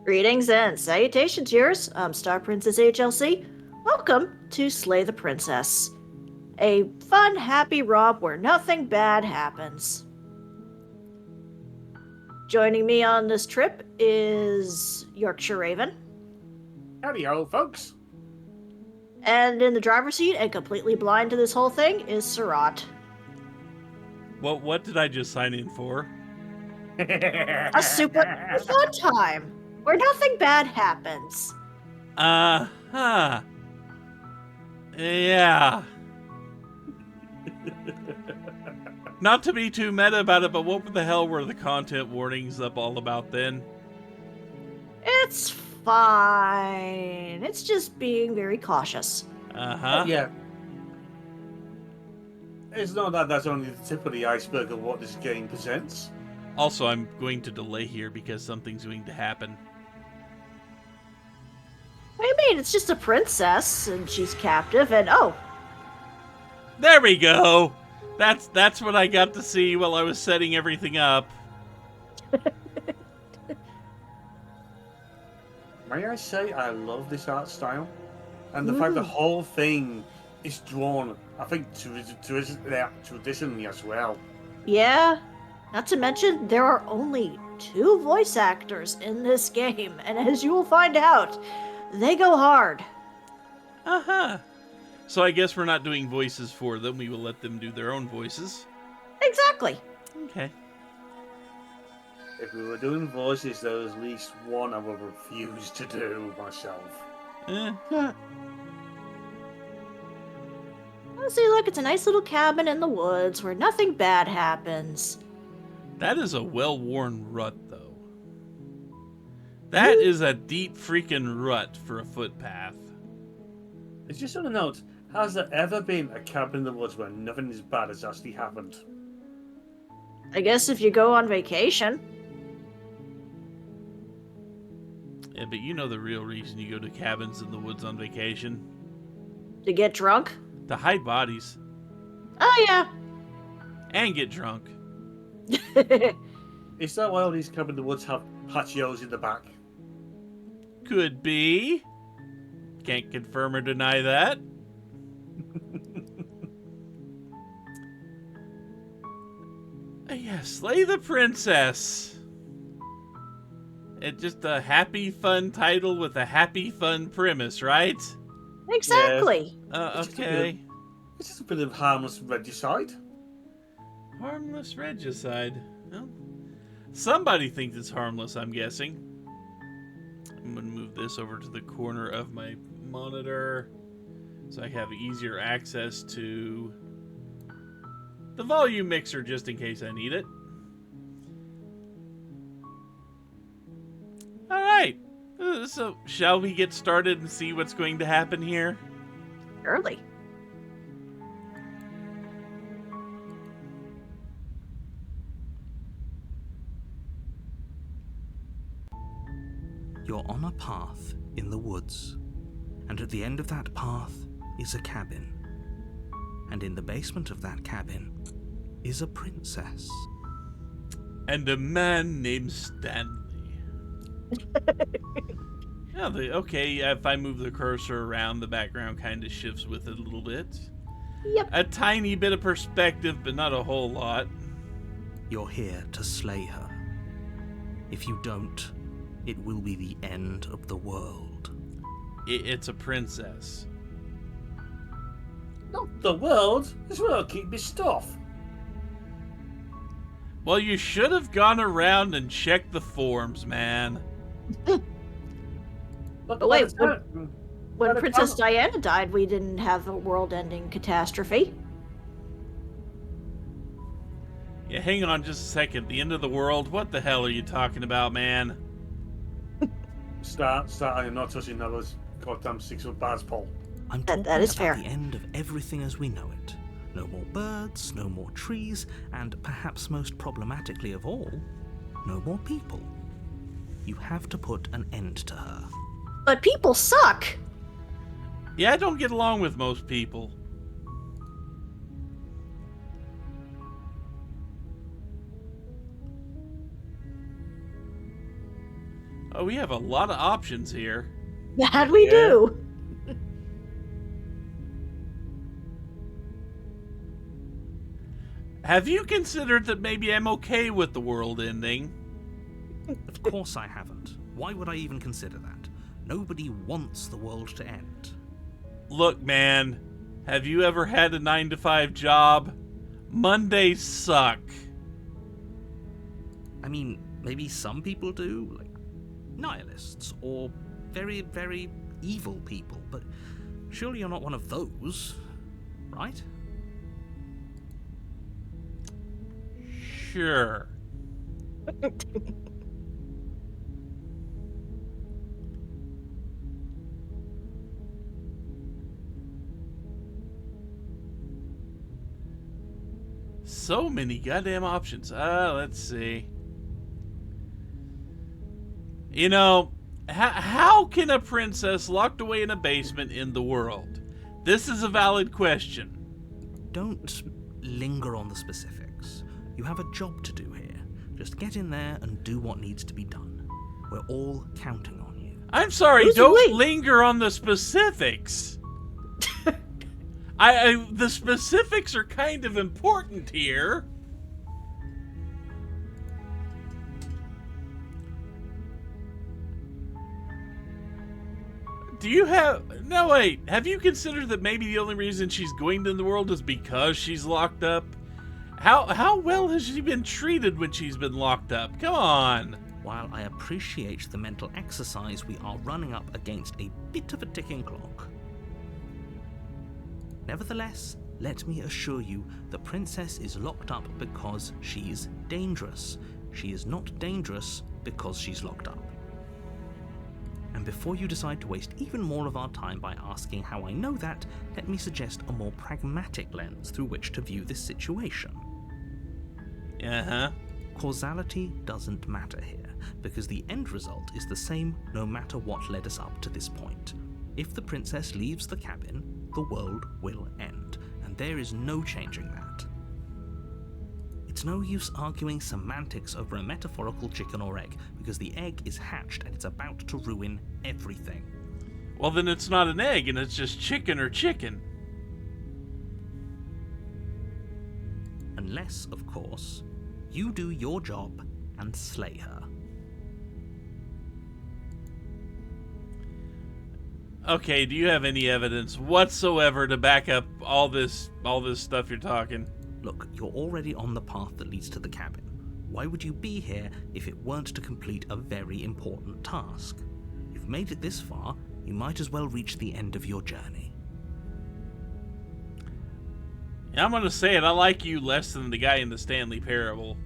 Greetings and salutations, yours. I'm StarPrincessHLC. Welcome to Slay the Princess, a fun, happy romp where nothing bad happens. Joining me on this trip is Yorkshire Raven, Howdy ho, folks. and in the driver's seat and completely blind to this whole thing is Surat. What did I just sign in for? A super fun time where nothing bad happens. Huh. Yeah. Not to be too meta about it, but what the hell were the content warnings up all about then? It's fine. It's just being very cautious. Uh-huh. Yeah. It's not that that's only the tip of the iceberg of what this game presents. Also, I'm going to delay here because something's going to happen. What do you mean? It's just a princess, and she's captive, and oh, There we go! That's what I got to see while I was setting everything up. May I say, I love this art style. And the fact the whole thing is drawn, I think, traditionally as well. yeah. Not to mention, there are only 2 voice actors in this game, and as you will find out, they go hard. Uh-huh. So I guess we're not doing voices for them. We will let them do their own voices. Exactly. Okay. If we were doing voices, there was at least one I would refuse to do myself. Oh, see, look, it's a nice little cabin in the woods where nothing bad happens. That is a well-worn rut, though. That is a deep freaking rut for a footpath. It's just on a note, has there ever been a cabin in the woods where nothing as bad has actually happened? I guess if you go on vacation. Yeah, but you know the real reason you go to cabins in the woods on vacation? To get drunk? To hide bodies. Oh, yeah. And get drunk. Is that why all these cabins in the woods have patios in the back? Could be. Can't confirm or deny that. Yeah, Slay the Princess. It's just a happy, fun title with a happy, fun premise, right? Exactly. Okay. It's just a bit of harmless regicide. Harmless regicide. Well, somebody thinks it's harmless, I'm guessing. I'm going to move this over to the corner of my monitor so I have easier access to the volume mixer just in case I need it. Alright, so shall we get started and see what's going to happen here? Early. You're on a path in the woods, and at the end of that path is a cabin. And in the basement of that cabin is a princess. And a man named Stanley. Yeah, okay, if I move the cursor around, the background kind of shifts with it a little bit. Yep. A tiny bit of perspective, but not a whole lot. You're here to slay her. If you don't, it will be the end of the world. It's a princess. Not the world. This will keep me stuff. Well, you should have gone around and checked the forms, man. But wait, when Princess Diana died, we didn't have a world-ending catastrophe. Yeah, hang on just a second. The end of the world? What the hell are you talking about, man? Start. I am not touching those goddamn 6-foot bars, Paul. I'm That talking is about fair. the end of everything as we know it. No more birds, no more trees, and perhaps most problematically of all, no more people. You have to put an end to her. But people suck! Yeah, I don't get along with most people. Oh, we have a lot of options here. That we Yeah. do. Have you considered that maybe I'm okay with the world ending? Of course I haven't. Why would I even consider that? Nobody wants the world to end. Look, man, have you ever had a 9-to-5 job? Mondays suck. I mean, maybe some people do, like nihilists or very, very evil people, but surely you're not one of those, right? Sure. So many goddamn options. Let's see. You know, how can a princess locked away in a basement in the world? This is a valid question. Don't linger on the specifics. You have a job to do here. Just get in there and do what needs to be done. We're all counting on you. I'm sorry, Who's don't we? linger on the specifics. The specifics are kind of important here. Do you have... No, wait. Have you considered that maybe the only reason she's going to the world is because she's locked up? How well has she been treated when she's been locked up? Come on. While I appreciate the mental exercise, we are running up against a bit of a ticking clock. Nevertheless, let me assure you, the princess is locked up because she's dangerous. She is not dangerous because she's locked up. And before you decide to waste even more of our time by asking how I know that, let me suggest a more pragmatic lens through which to view this situation. Uh-huh. Causality doesn't matter here, because the end result is the same no matter what led us up to this point. If the princess leaves the cabin, the world will end, and there is no changing that. It's no use arguing semantics over a metaphorical chicken or egg, because the egg is hatched and it's about to ruin everything. Well, then it's not an egg, and it's just chicken or chicken. Unless, of course, you do your job and slay her. Okay, do you have any evidence whatsoever to back up all this stuff you're talking? Look, you're already on the path that leads to the cabin. Why would you be here if it weren't to complete a very important task? You've made it this far, you might as well reach the end of your journey. I'm gonna say it, I like you less than the guy in the Stanley Parable.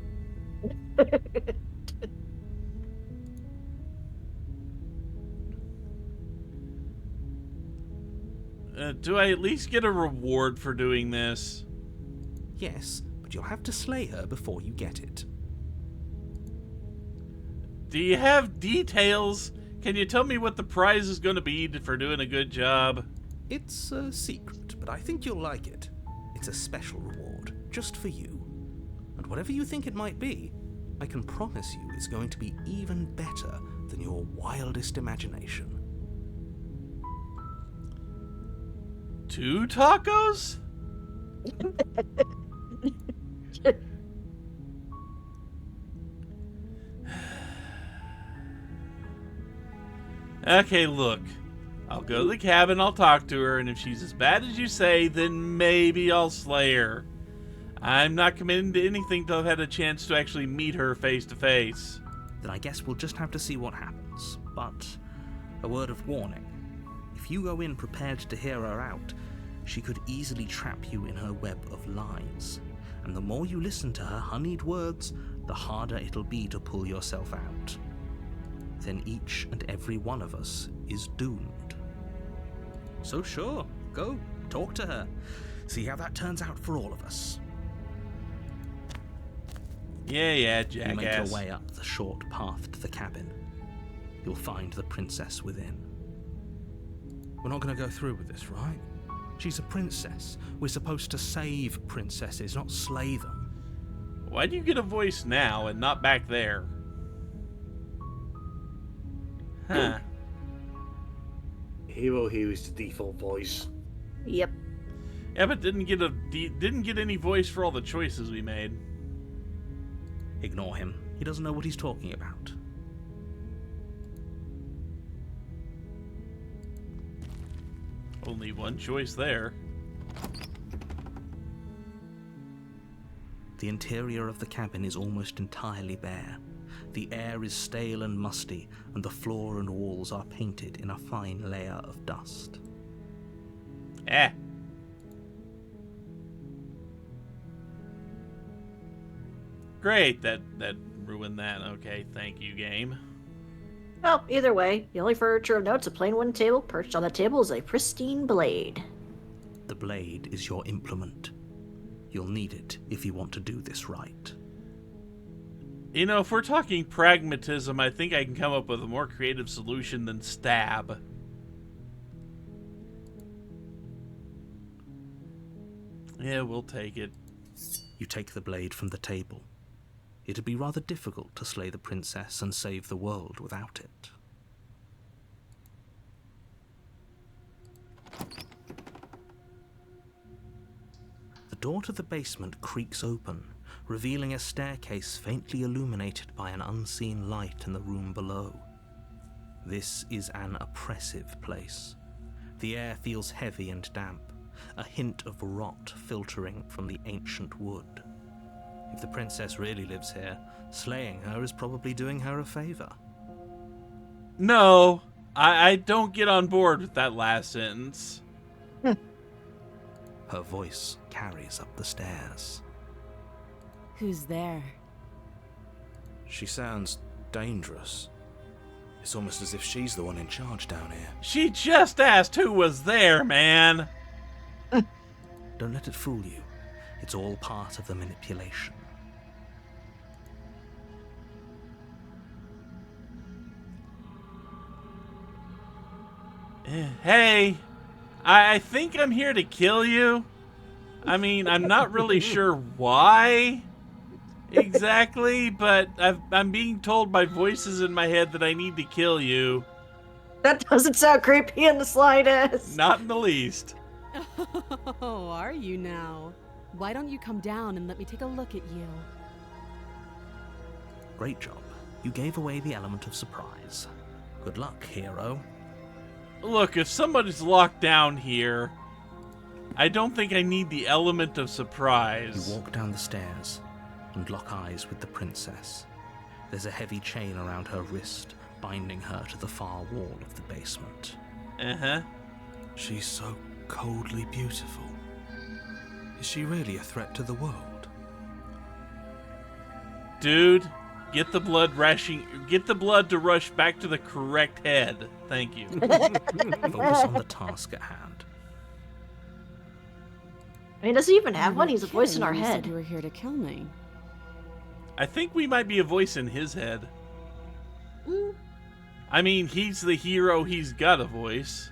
Do I at least get a reward for doing this? Yes, but you'll have to slay her before you get it. Do you have details? Can you tell me what the prize is going to be for doing a good job? It's a secret, but I think you'll like it. It's a special reward, just for you. And whatever you think it might be, I can promise you it's going to be even better than your wildest imagination. 2 tacos? Okay, look. I'll go to the cabin, I'll talk to her, and if she's as bad as you say, then maybe I'll slay her. I'm not committing to anything till I've had a chance to actually meet her face to face. Then I guess we'll just have to see what happens. But a word of warning. If you go in prepared to hear her out, she could easily trap you in her web of lies. And the more you listen to her honeyed words, the harder it'll be to pull yourself out. Then each and every one of us is doomed. So sure, go, talk to her. See how that turns out for all of us. Yeah, You make your jackass. way up the short path to the cabin. You'll find the princess within. We're not going to go through with this, right? She's a princess. We're supposed to save princesses, not slay them. Why do you get a voice now and not back there? Huh. Hero here is the default voice. Yep. Yeah, but didn't get any voice for all the choices we made. Ignore him. He doesn't know what he's talking about. Only one choice there. The interior of the cabin is almost entirely bare. The air is stale and musty, and the floor and walls are painted in a fine layer of dust. Eh. Great, that ruined that. Okay, thank you, game. Well, either way, the only furniture of note's a plain wooden table. Perched on the table is a pristine blade. The blade is your implement. You'll need it if you want to do this right. You know, if we're talking pragmatism, I think I can come up with a more creative solution than stab. Yeah, we'll take it. You take the blade from the table. It'd be rather difficult to slay the princess and save the world without it. The door to the basement creaks open, revealing a staircase faintly illuminated by an unseen light in the room below. This is an oppressive place. The air feels heavy and damp, a hint of rot filtering from the ancient wood. If the princess really lives here, slaying her is probably doing her a favor. No, I don't get on board with that last sentence. Her voice carries up the stairs. Who's there? She sounds dangerous. It's almost as if she's the one in charge down here. She just asked who was there, man. Don't let it fool you. It's all part of the manipulation. Hey, I think I'm here to kill you. I mean, I'm not really sure why exactly, but I'm being told by voices in my head that I need to kill you. That doesn't sound creepy in the slightest. Not in the least. Oh, are you now? Why don't you come down and let me take a look at you? Great job. You gave away the element of surprise. Good luck, hero. Look, if somebody's locked down here, I don't think I need the element of surprise. You walk down the stairs and lock eyes with the princess. There's a heavy chain around her wrist, binding her to the far wall of the basement. Uh-huh. She's so coldly beautiful. Is she really a threat to the world? Dude, get the blood to rush back to the correct head. Thank you. Focus on the task at hand. I mean, does he even have You one? were He's a voice in kidding our when you said head. You were here to kill me. I think we might be a voice in his head. Mm. I mean, he's the hero, he's got a voice.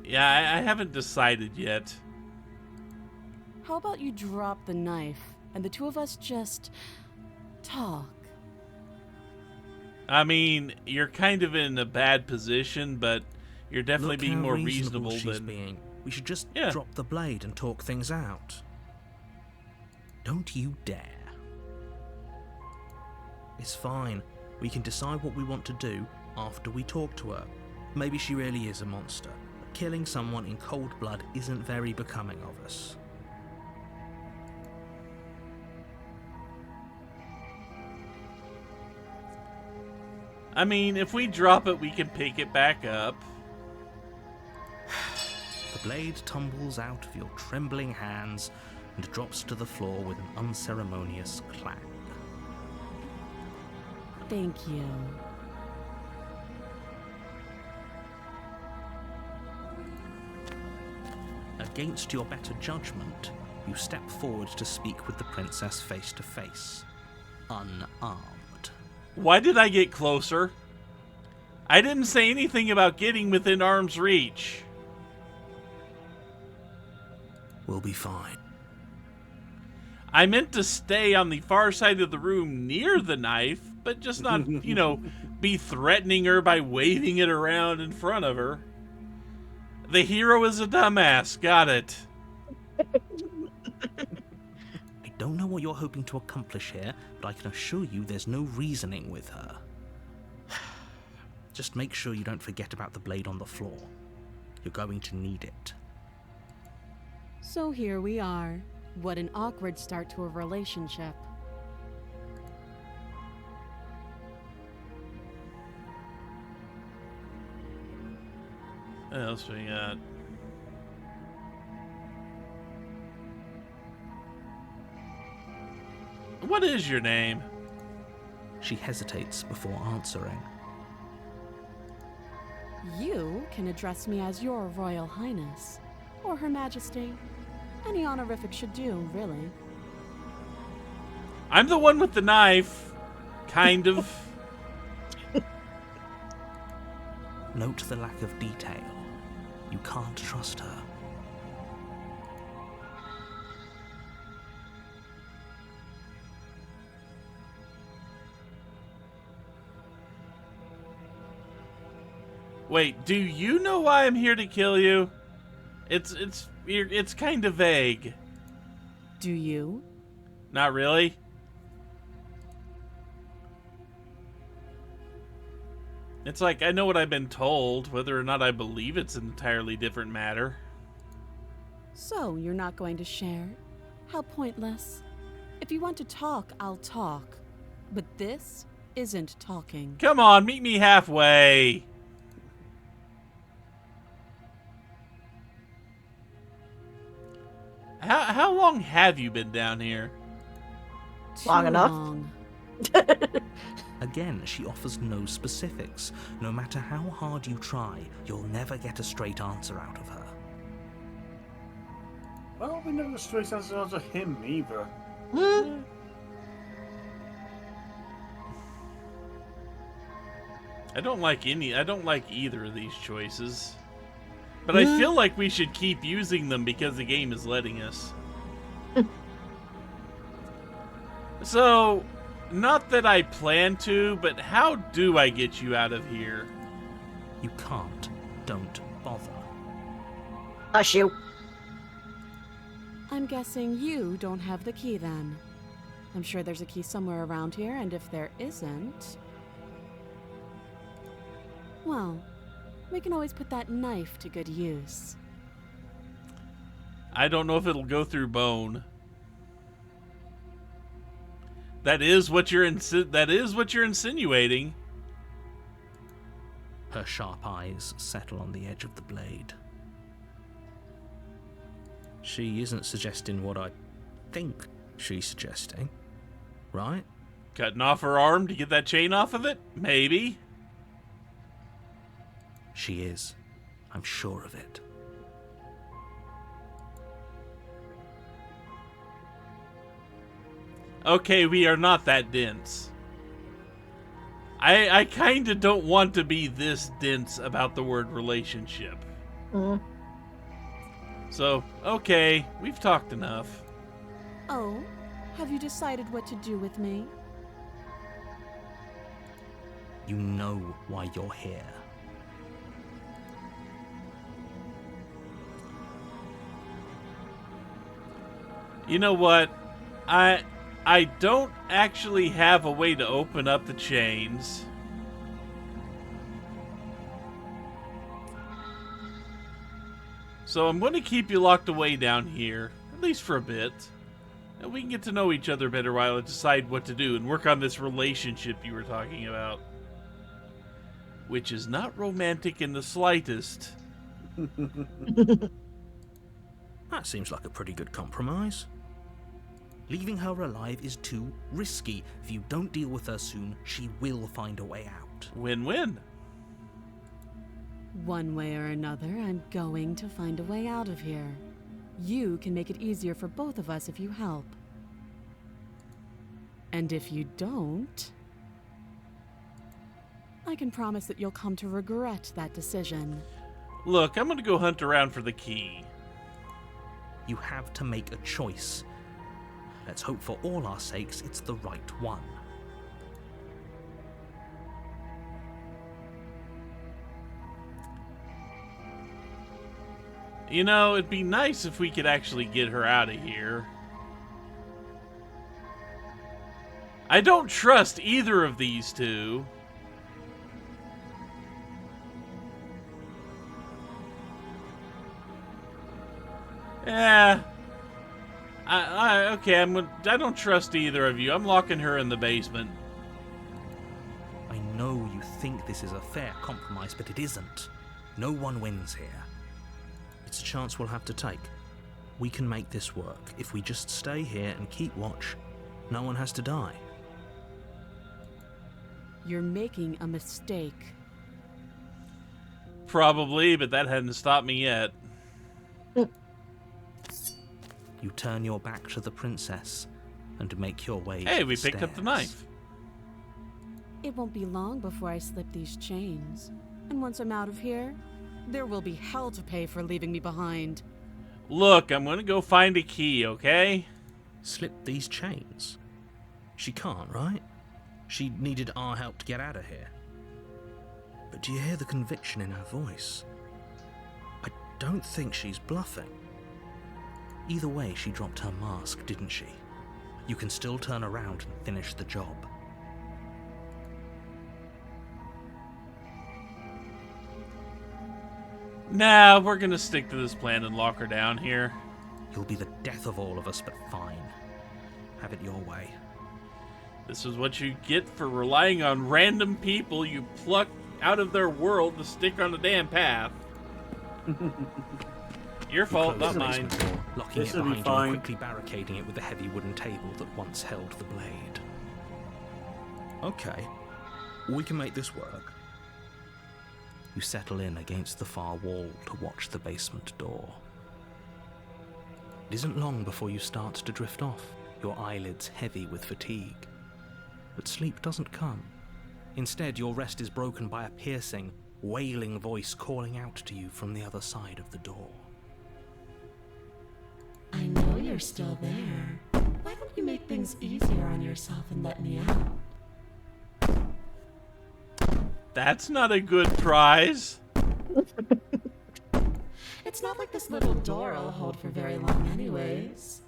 Yeah, I haven't decided yet. How about you drop the knife and the two of us just talk? I mean, you're kind of in a bad position, but you're definitely Look being how more reasonable reasonable she's than... being. We should just Yeah. drop the blade and talk things out. Don't you dare. It's fine. We can decide what we want to do after we talk to her. Maybe she really is a monster. Killing someone in cold blood isn't very becoming of us. I mean, if we drop it, we can pick it back up. The blade tumbles out of your trembling hands and drops to the floor with an unceremonious clang. Thank you. Against your better judgment, you step forward to speak with the princess face to face, unarmed. Why did I get closer? I didn't say anything about getting within arm's reach. We'll be fine. I meant to stay on the far side of the room near the knife, but just not, be threatening her by waving it around in front of her. The hero is a dumbass. Got it. I don't know what you're hoping to accomplish here, but I can assure you there's no reasoning with her. Just make sure you don't forget about the blade on the floor. You're going to need it. So here we are. What an awkward start to a relationship. What else we got? What is your name? She hesitates before answering. You can address me as Your Royal Highness, or Her Majesty. Any honorific should do, really. I'm the one with the knife. Kind of. Note the lack of detail. You can't trust her. Wait, do you know why I'm here to kill you? It's kind of vague. Do you? Not really. It's like, I know what I've been told. Whether or not I believe it's an entirely different matter. So, you're not going to share? How pointless. If you want to talk, I'll talk. But this isn't talking. Come on, meet me halfway. How long have you been down here? Long Too enough. long. Again, she offers no specifics. No matter how hard you try, you'll never get a straight answer out of her. Well, we never got straight answers out of him either. I don't like either of these choices. But I feel like we should keep using them because the game is letting us. So, not that I plan to, but how do I get you out of here? You can't. Don't bother. Hush you. I'm guessing you don't have the key then. I'm sure there's a key somewhere around here, and if there isn't... well, we can always put that knife to good use. I don't know if it'll go through bone. That is what you're insinuating. Her sharp eyes settle on the edge of the blade. She isn't suggesting what I think she's suggesting, right? Cutting off her arm to get that chain off of it? Maybe. She is. I'm sure of it. Okay, we are not that dense. I kind of don't want to be this dense about the word relationship. So, okay, we've talked enough. Oh, have you decided what to do with me? You know why you're here. You know what? I don't actually have a way to open up the chains. So I'm going to keep you locked away down here, at least for a bit. And we can get to know each other better while I decide what to do and work on this relationship you were talking about. Which is not romantic in the slightest. That seems like a pretty good compromise. Leaving her alive is too risky. If you don't deal with her soon, she will find a way out. Win-win. One way or another, I'm going to find a way out of here. You can make it easier for both of us if you help. And if you don't, I can promise that you'll come to regret that decision. Look, I'm going to go hunt around for the key. You have to make a choice. Let's hope for all our sakes it's the right one. You know, it'd be nice if we could actually get her out of here. I don't trust either of these two. Yeah. Okay, I don't trust either of you. I'm locking her in the basement. I know you think this is a fair compromise, but it isn't. No one wins here. It's a chance we'll have to take. We can make this work. If we just stay here and keep watch, no one has to die. You're making a mistake. Probably, but that hadn't stopped me yet. You turn your back to the princess and make your way Hey, to we the picked up the stairs. knife. It won't be long before I slip these chains. And once I'm out of here, there will be hell to pay for leaving me behind. Look, I'm gonna go find a key, okay? Slip these chains? She can't, right? She needed our help to get out of here. But do you hear the conviction in her voice? I don't think she's bluffing. Either way, she dropped her mask, didn't she? You can still turn around and finish the job. Nah, we're gonna stick to this plan and lock her down here. You'll be the death of all of us, but fine. Have it your way. This is what you get for relying on random people you pluck out of their world to stick on a damn path. Your fault, not You close the mine. basement door, locking it This'll be behind you fine. and quickly barricading it with the heavy wooden table that once held the blade. Okay, we can make this work. You settle in against the far wall to watch the basement door. It isn't long before you start to drift off, your eyelids heavy with fatigue. But sleep doesn't come. Instead, your rest is broken by a piercing, wailing voice calling out to you from the other side of the door. I know you're still there. Why don't you make things easier on yourself and let me out? That's not a good prize. It's not like this little door will hold for very long anyways.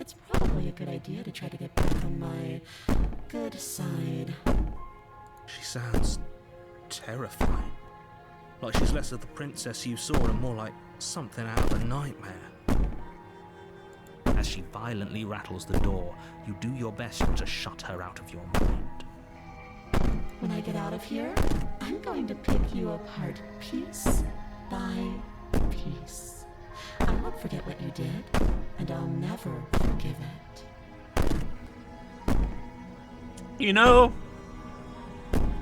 It's probably a good idea to try to get back on my good side. She sounds terrifying. Like she's less of the princess you saw and more like something out of a nightmare. As she violently rattles the door, you do your best to shut her out of your mind. When I get out of here, I'm going to pick you apart piece by piece. I won't forget what you did, and I'll never forgive it. You know,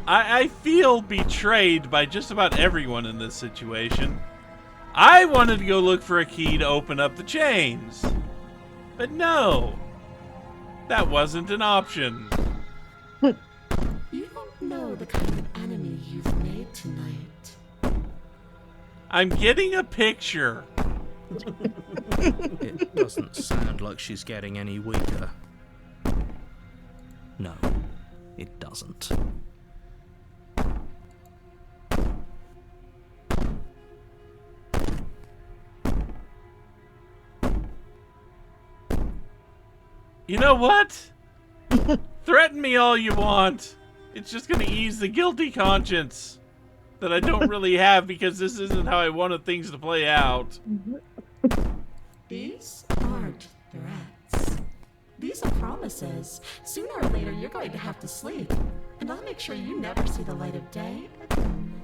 I feel betrayed by just about everyone in this situation. I wanted to go look for a key to open up the chains. But no, that wasn't an option. You don't know the kind of enemy you've made tonight. I'm getting a picture. It doesn't sound like she's getting any weaker. No, it doesn't. You know what? Threaten me all you want. It's just gonna ease the guilty conscience that I don't really have because this isn't how I wanted things to play out. These aren't threats. These are promises. Sooner or later, you're going to have to sleep. And I'll make sure you never see the light of day again.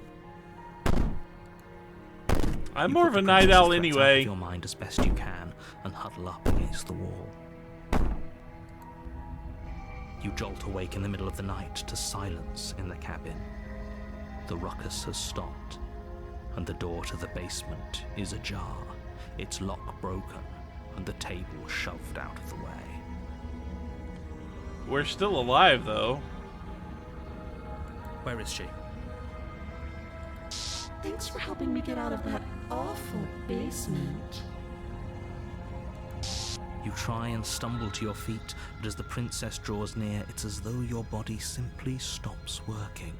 I'm You more put of the a night princess owl threats out of anyway. your mind as best you can and huddle up against the wall. You jolt awake in the middle of the night to silence in the cabin. The ruckus has stopped, and the door to the basement is ajar, its lock broken, and the table shoved out of the way. We're still alive, though. Where is she? Thanks for helping me get out of that awful basement. You try and stumble to your feet, but as the princess draws near, it's as though your body simply stops working.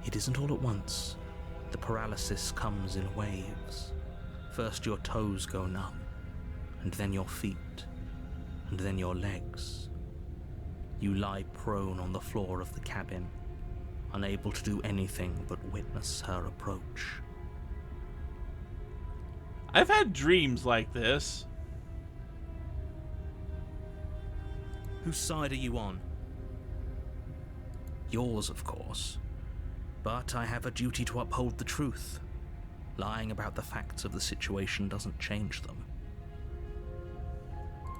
It isn't all at once. The paralysis comes in waves. First your toes go numb, and then your feet, and then your legs. You lie prone on the floor of the cabin, unable to do anything but witness her approach. I've had dreams like this. Whose side are you on? Yours, of course. But I have a duty to uphold the truth. Lying about the facts of the situation doesn't change them.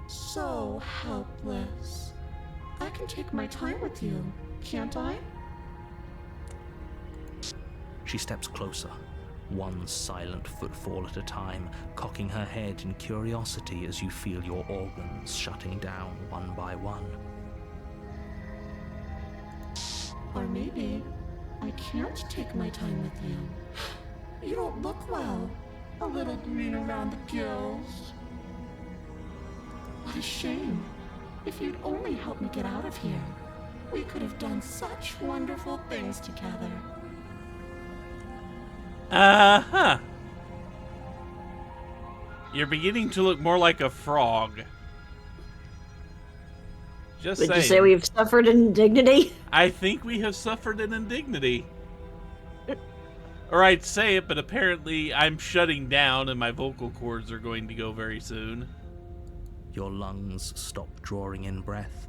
So helpless. I can take my time with you, can't I? She steps closer, one silent footfall at a time, cocking her head in curiosity as you feel your organs shutting down one by one. Or maybe I can't take my time with you. You don't look well. A little green around the gills. What a shame. If you'd only helped me get out of here, we could have done such wonderful things together. Uh-huh. You're beginning to look more like a frog. Just Would saying. you say we've suffered indignity? I think we have suffered an indignity. Or I'd say it, but apparently I'm shutting down and my vocal cords are going to go very soon. Your lungs stop drawing in breath,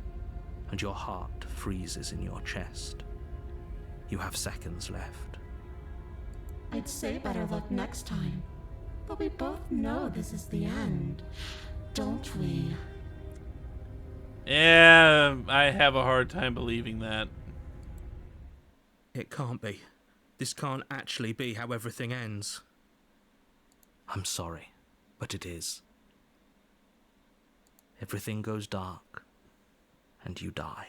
and your heart freezes in your chest. You have seconds left. I'd say better luck next time. But we both know this is the end, don't we? Yeah, I have a hard time believing that. It can't be. This can't actually be how everything ends. I'm sorry, but it is. Everything goes dark, and you die.